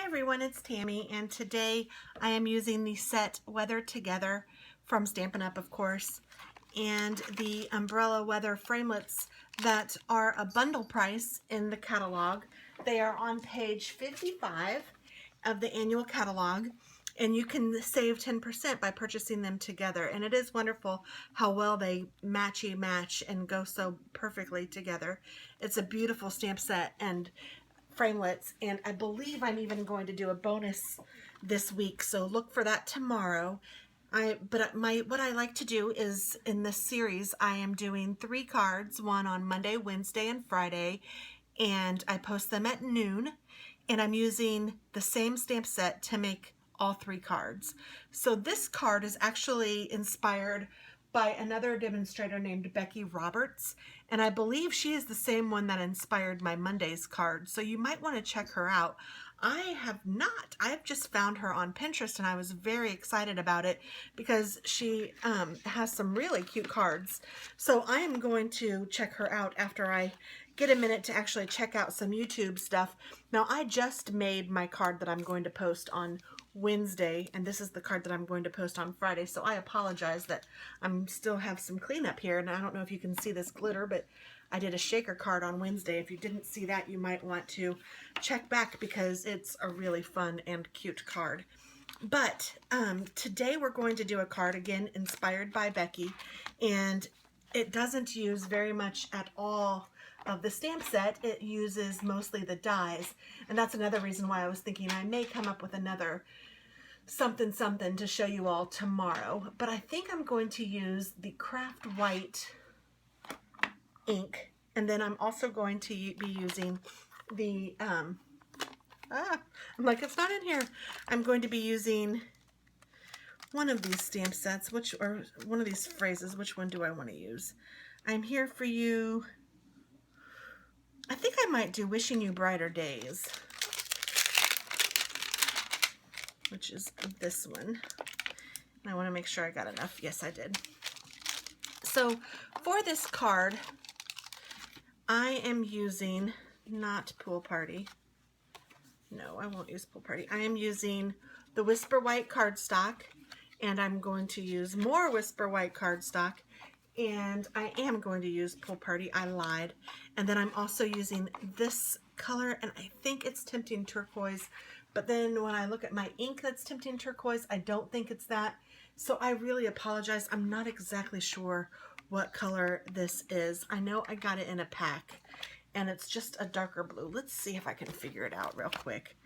everyone, it's Tammy, and today I am using the set Weather Together from Stampin' Up, of course, and the umbrella weather framelits that are a bundle price in the catalog. They are on page 55 of the annual catalog, and you can save 10% by purchasing them together. And it is wonderful how well they match and go so perfectly together. It's a beautiful stamp set and framelits, and I believe I'm even going to do a bonus this week, so look for that tomorrow. What I like to do is, in this series, I am doing 3 cards, one on Monday, Wednesday, and Friday, and I post them at noon, and I'm using the same stamp set to make all 3 cards. So this card is actually inspired by another demonstrator named Becky Roberts, and I believe she is the same one that inspired my Monday's card, so you might want to check her out. I have not. I've just found her on Pinterest, and I was very excited about it because she has some really cute cards. So I am going to check her out after I get a minute to actually check out some YouTube stuff. Now, I just made my card that I'm going to post on Wednesday, and this is the card that I'm going to post on Friday, so I apologize that I'm still have some cleanup here, and I don't know if you can see this glitter, but I did a shaker card on Wednesday. If you didn't see that, you might want to check back because it's a really fun and cute card. But today we're going to do a card, again, inspired by Becky, and it doesn't use very much at all of the stamp set. It uses mostly the dies, and that's another reason why I was thinking I may come up with another something to show you all tomorrow. But I think I'm going to use the Craft White ink, and then I'm also going to be using the I'm like, it's not in here. I'm going to be using one of these stamp sets, or one of these phrases. Which one do I want to use? I'm here for you. I think I might do Wishing You Brighter Days, which is this one. And I want to make sure I got enough. Yes, I did. So for this card, I am using, not Pool Party. No, I won't use Pool Party. I am using the Whisper White cardstock, and I'm going to use more Whisper White cardstock, and I am going to use Pool Party. I lied. And then I'm also using this color, and I think it's Tempting Turquoise, but then when I look at my ink that's Tempting Turquoise, I don't think it's that. So I really apologize. I'm not exactly sure what color this is. I know I got it in a pack, and it's just a darker blue. Let's see if I can figure it out real quick.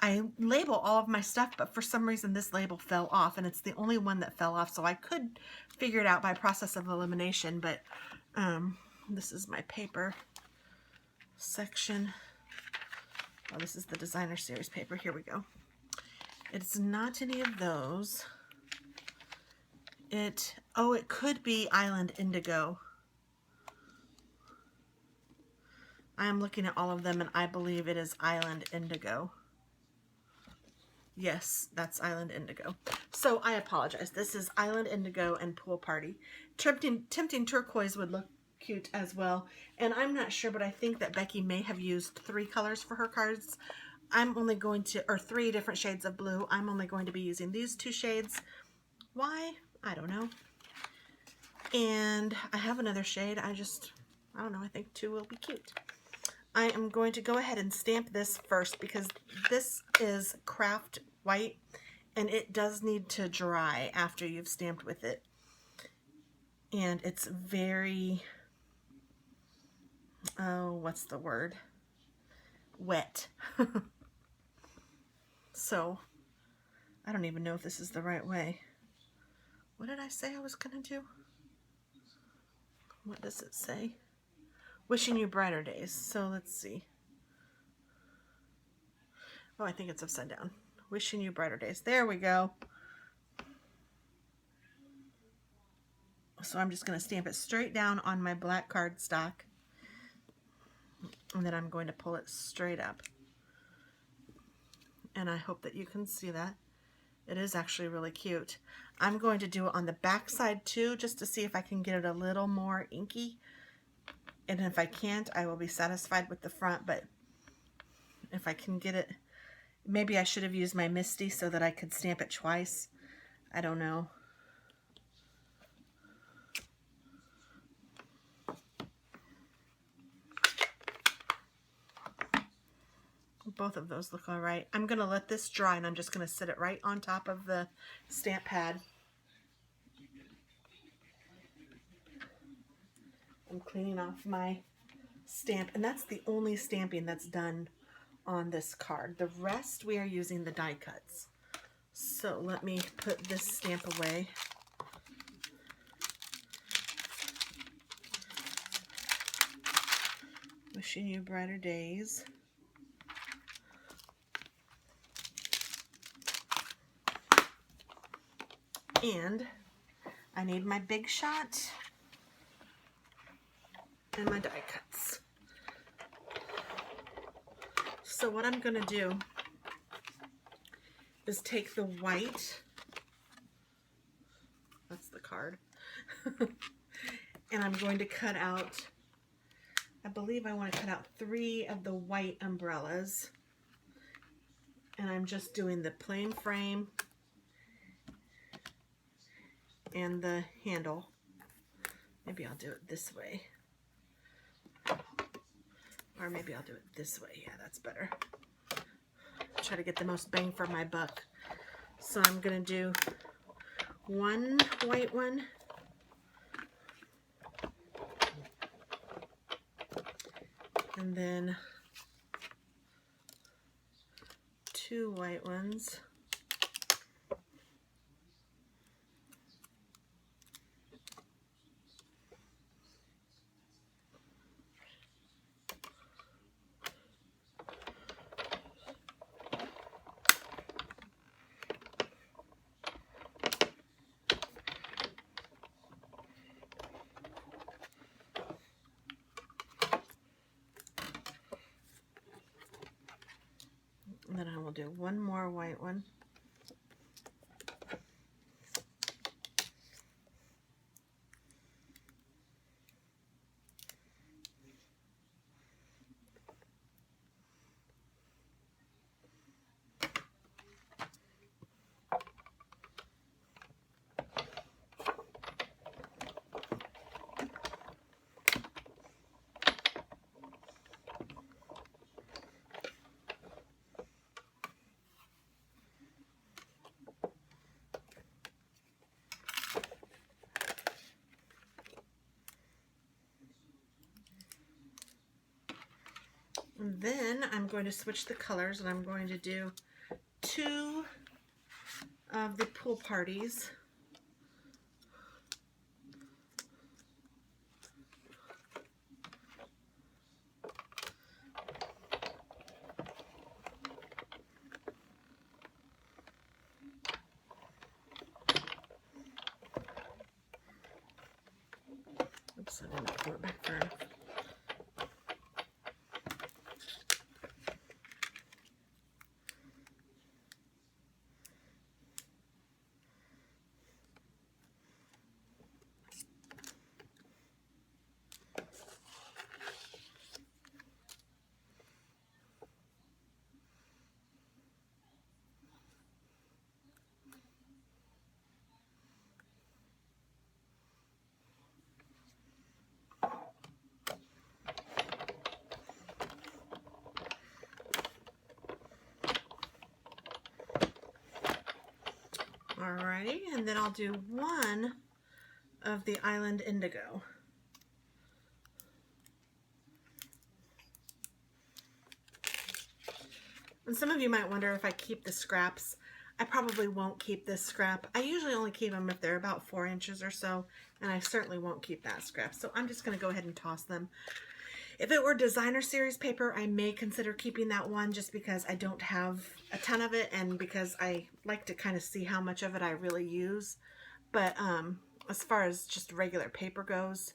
I label all of my stuff, but for some reason this label fell off, and it's the only one that fell off, so I could figure it out by process of elimination, but this is my paper section. Oh, this is the designer series paper. Here we go. It's not any of those. It could be Island Indigo. I am looking at all of them, and I believe it is Island Indigo. Yes, that's Island Indigo. So I apologize. This is Island Indigo and Pool Party. Tempting Turquoise would look cute as well. And I'm not sure, but I think that Becky may have used 3 colors for her cards. I'm only going to, or 3 different shades of blue. I'm only going to be using these 2 shades. Why? I don't know. And I have another shade. I don't know. I think 2 will be cute. I am going to go ahead and stamp this first because this is Craft White, and it does need to dry after you've stamped with it. And it's very, what's the word? Wet. So, I don't even know if this is the right way. What did I say I was going to do? What does it say? Wishing You Brighter Days. So let's see. Oh, I think it's upside down. Wishing You Brighter Days. There we go. So I'm just going to stamp it straight down on my black cardstock. And then I'm going to pull it straight up. And I hope that you can see that. It is actually really cute. I'm going to do it on the back side too, just to see if I can get it a little more inky. And if I can't, I will be satisfied with the front, but if I can get it Maybe I should have used my Misty so that I could stamp it twice. I don't know. Both of those look all right. I'm going to let this dry and I'm just going to sit it right on top of the stamp pad. I'm cleaning off my stamp, and that's the only stamping that's done on this card. The rest we are using the die cuts. So let me put this stamp away. Wishing you brighter days. And I need my Big Shot and my die cuts. So what I'm going to do is take the white, that's the card, and I'm going to cut out, I believe I want to cut out 3 of the white umbrellas, and I'm just doing the plain frame and the handle. Maybe I'll do it this way. Or maybe I'll do it this way. Yeah, that's better. Try to get the most bang for my buck. So I'm going to do 1 white one. And then 2 white ones. And then I will do 1 more white one. And then I'm going to switch the colors, and I'm going to do 2 of the pool parties. Oops, I didn't pull it back far enough. Alrighty, and then I'll do 1 of the Island Indigo. And some of you might wonder if I keep the scraps. I probably won't keep this scrap. I usually only keep them if they're about 4 inches or so, and I certainly won't keep that scrap. So I'm just going to go ahead and toss them. If it were designer series paper, I may consider keeping that one just because I don't have a ton of it and because I like to kind of see how much of it I really use. But as far as just regular paper goes,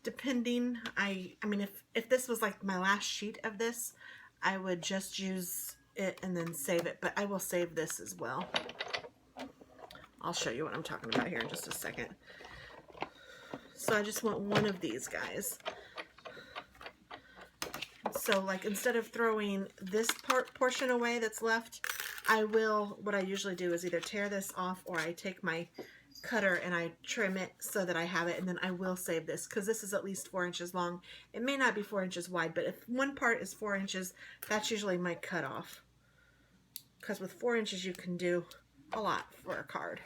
depending, I mean, if this was like my last sheet of this, I would just use it and then save it, but I will save this as well. I'll show you what I'm talking about here in just a second. So I just want 1 of these guys. So like instead of throwing this portion away that's left, what I usually do is either tear this off or I take my cutter and I trim it so that I have it, and then I will save this because this is at least 4 inches long. It may not be 4 inches wide, but if one part is 4 inches, that's usually my cutoff. Because with 4 inches you can do a lot for a card.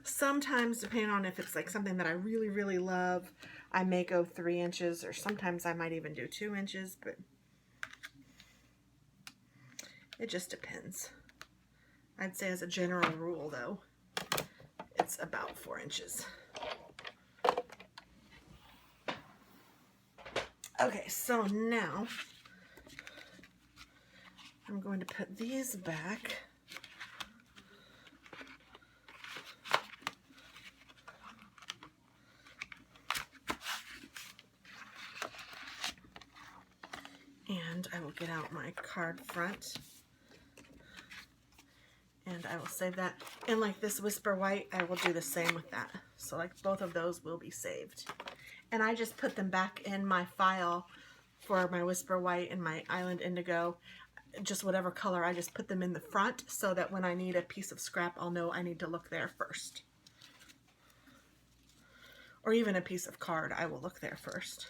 Sometimes, depending on if it's like something that I really, really love, I may go 3 inches, or sometimes I might even do 2 inches, but it just depends. I'd say as a general rule, though, it's about 4 inches. Okay, so now I'm going to put these back. And I will get out my card front. And I will save that. And like this Whisper White, I will do the same with that. So like both of those will be saved. And I just put them back in my file for my Whisper White and my Island Indigo. Just whatever color, I just put them in the front so that when I need a piece of scrap, I'll know I need to look there first. Or even a piece of card, I will look there first.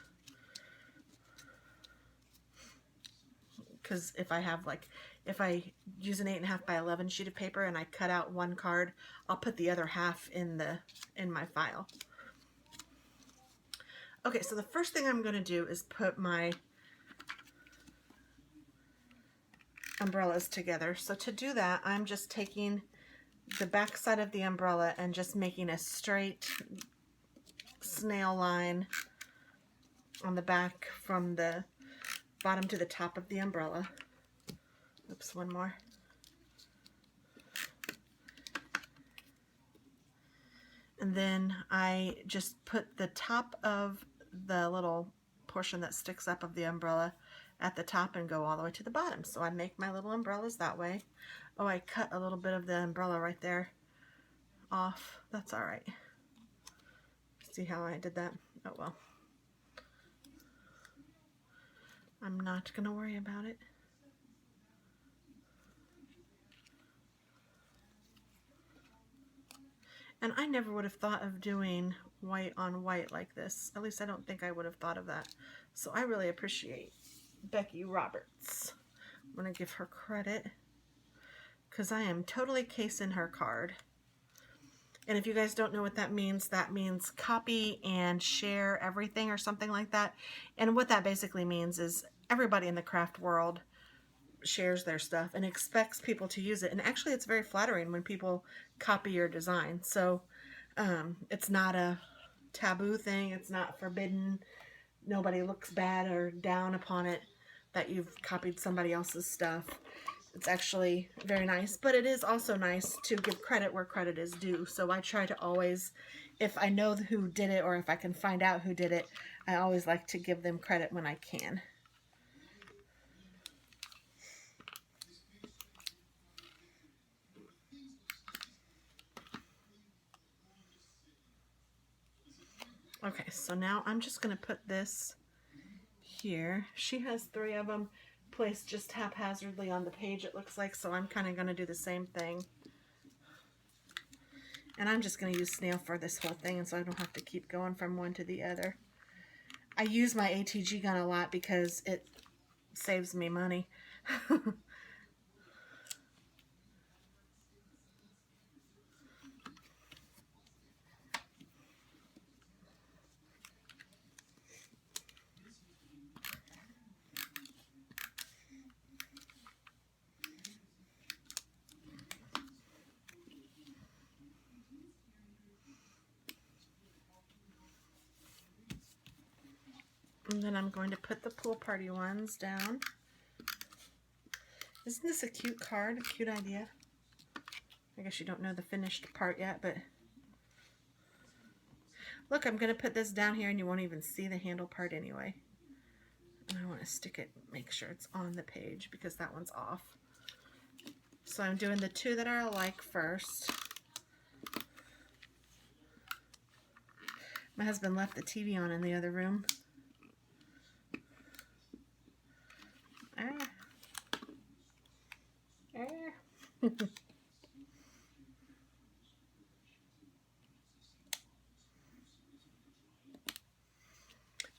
Because if I have if I use an 8.5 by 11 sheet of paper and I cut out one card, I'll put the other half in my file. Okay, so the first thing I'm going to do is put my umbrellas together. So to do that, I'm just taking the back side of the umbrella and just making a straight snail line on the back from the bottom to the top of the umbrella. Oops, one more. And then I just put the top of the little portion that sticks up of the umbrella at the top and go all the way to the bottom. So I make my little umbrellas that way. Oh, I cut a little bit of the umbrella right there off. That's all right. See how I did that? Oh well. I'm not gonna worry about it. And I never would have thought of doing white on white like this. At least I don't think I would have thought of that. So I really appreciate Becky Roberts. I'm going to give her credit because I am totally casing her card. And if you guys don't know what that means copy and share everything or something like that. And what that basically means is everybody in the craft world shares their stuff and expects people to use it. And actually it's very flattering when people copy your design. So it's not a taboo thing. It's not forbidden. Nobody looks bad or down upon it that you've copied somebody else's stuff. It's actually very nice, but it is also nice to give credit where credit is due. So I try to always, if I know who did it or if I can find out who did it, I always like to give them credit when I can. Okay, so now I'm just going to put this here. She has 3 of them placed just haphazardly on the page, it looks like, so I'm kind of going to do the same thing. And I'm just going to use snail for this whole thing, and so I don't have to keep going from one to the other. I use my ATG gun a lot because it saves me money. And then I'm going to put the pool party ones down. Isn't this a cute card? A cute idea? I guess you don't know the finished part yet, but look, I'm going to put this down here and you won't even see the handle part anyway. And I want to stick it, make sure it's on the page because that one's off. So I'm doing the 2 that are alike first. My husband left the TV on in the other room.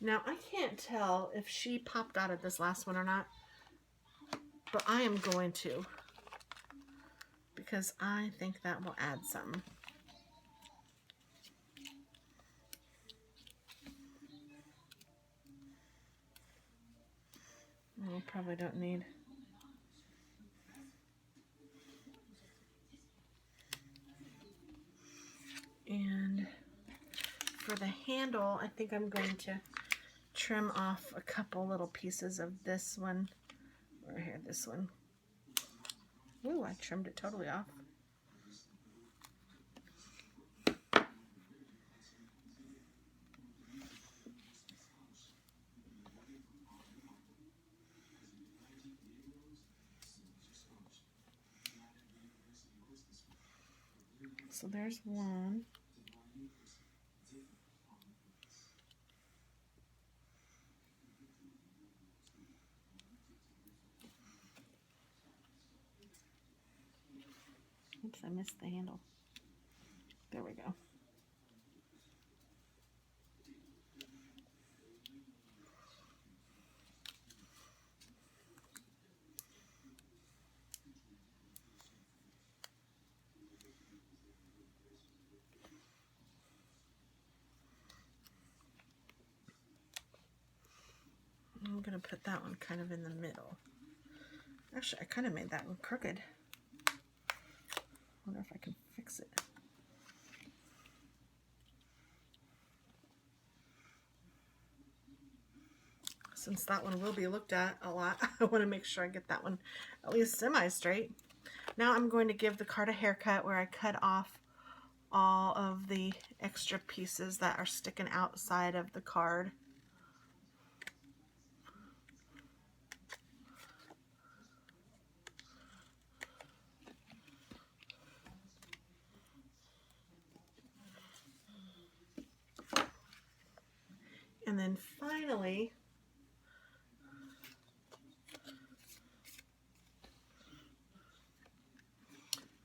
Now, I can't tell if she popped out of this last one or not, but I am going to, because I think that will add some. We probably don't need. And for the handle, I think I'm going to trim off a couple little pieces of this one. Right here, this one. Ooh, I trimmed it totally off. So there's one. Oops, I missed the handle. There we go. I'm going to put that one kind of in the middle. Actually, I kind of made that one crooked. Wonder if I can fix it. Since that one will be looked at a lot, I want to make sure I get that one at least semi-straight. Now I'm going to give the card a haircut where I cut off all of the extra pieces that are sticking outside of the card. And then finally,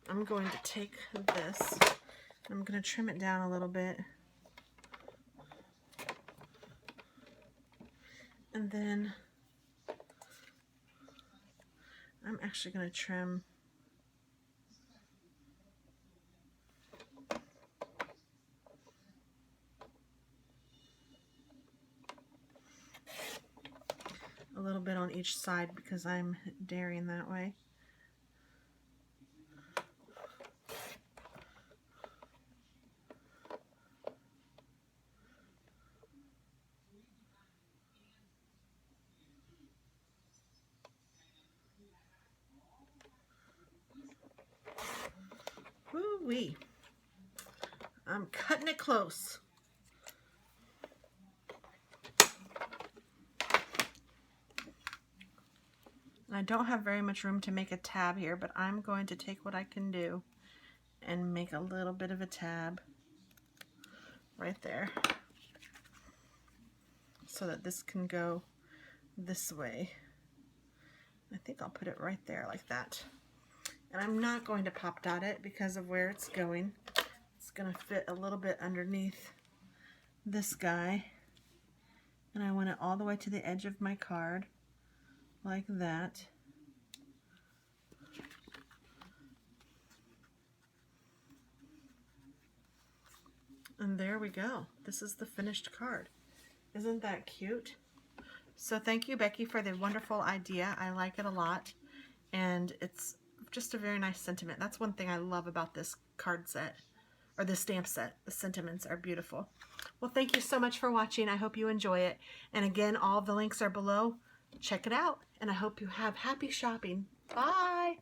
I'm going to take this, I'm going to trim it down a little bit. And then I'm actually going to trim a little bit on each side because I'm daring that way. Woo-wee. I'm cutting it close. I don't have very much room to make a tab here, but I'm going to take what I can do and make a little bit of a tab right there so that this can go this way. I think I'll put it right there like that. And I'm not going to pop dot it because of where it's going. It's going to fit a little bit underneath this guy. And I want it all the way to the edge of my card like that. And there we go. This is the finished card. Isn't that cute? So thank you, Becky, for the wonderful idea. I like it a lot. And it's just a very nice sentiment. That's one thing I love about this card set, or the stamp set. The sentiments are beautiful. Well, thank you so much for watching. I hope you enjoy it. And again, all the links are below. Check it out. And I hope you have happy shopping. Bye!